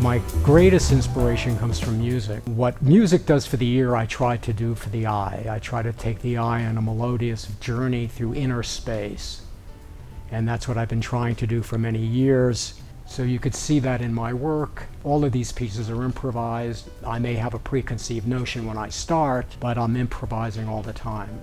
My greatest inspiration comes from music. What music does for the ear, I try to do for the eye. I try to take the eye on a melodious journey through inner space. And that's what I've been trying to do for many years. So you could see that in my work. All of these pieces are improvised. I may have a preconceived notion when I start, but I'm improvising all the time.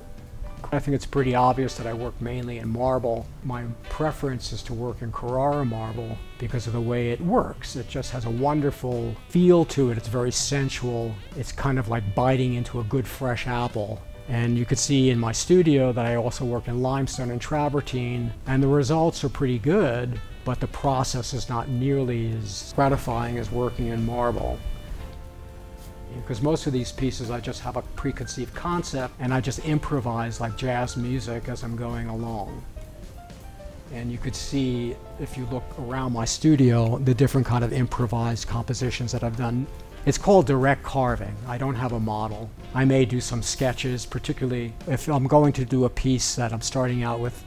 I think it's pretty obvious that I work mainly in marble. My preference is to work in Carrara marble because of the way it works. It just has a wonderful feel to it. It's very sensual. It's kind of like biting into a good fresh apple. And you could see in my studio that I also work in limestone and travertine, and the results are pretty good, but the process is not nearly as gratifying as working in marble. Because most of these pieces I just have a preconceived concept and I just improvise like jazz music as I'm going along. And you could see, if you look around my studio, the different kind of improvised compositions that I've done. It's called direct carving. I don't have a model. I may do some sketches, particularly if I'm going to do a piece that I'm starting out with,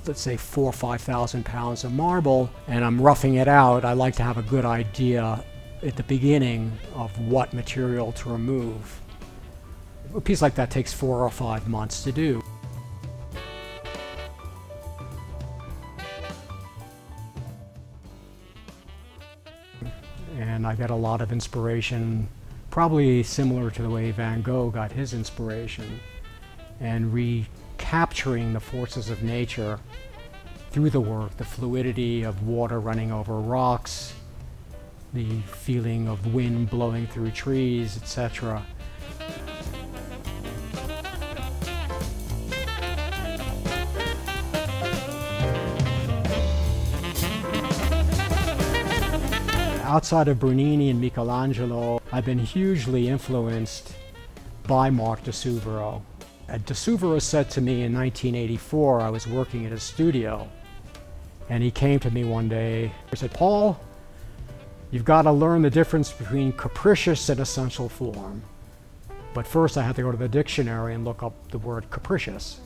let's say 4,000 or 5,000 pounds of marble, and I'm roughing it out. I like to have a good idea at the beginning of what material to remove. A piece like that takes 4 or 5 months to do. And I get a lot of inspiration, probably similar to the way Van Gogh got his inspiration, and recapturing the forces of nature through the work, the fluidity of water running over rocks, the feeling of wind blowing through trees, etc. Outside of Bernini and Michelangelo, I've been hugely influenced by Marc de Suvero. De Suvero said to me in 1984, I was working at his studio, and he came to me one day. He said, "Paul, you've got to learn the difference between capricious and essential form." But first I had to go to the dictionary and look up the word capricious.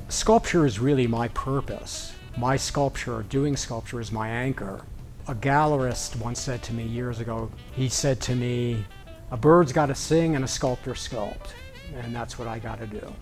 Sculpture is really my purpose. My sculpture, doing sculpture, is my anchor. A gallerist once said to me years ago, he said to me, "A bird's got to sing and a sculptor sculpt," and that's what I got to do.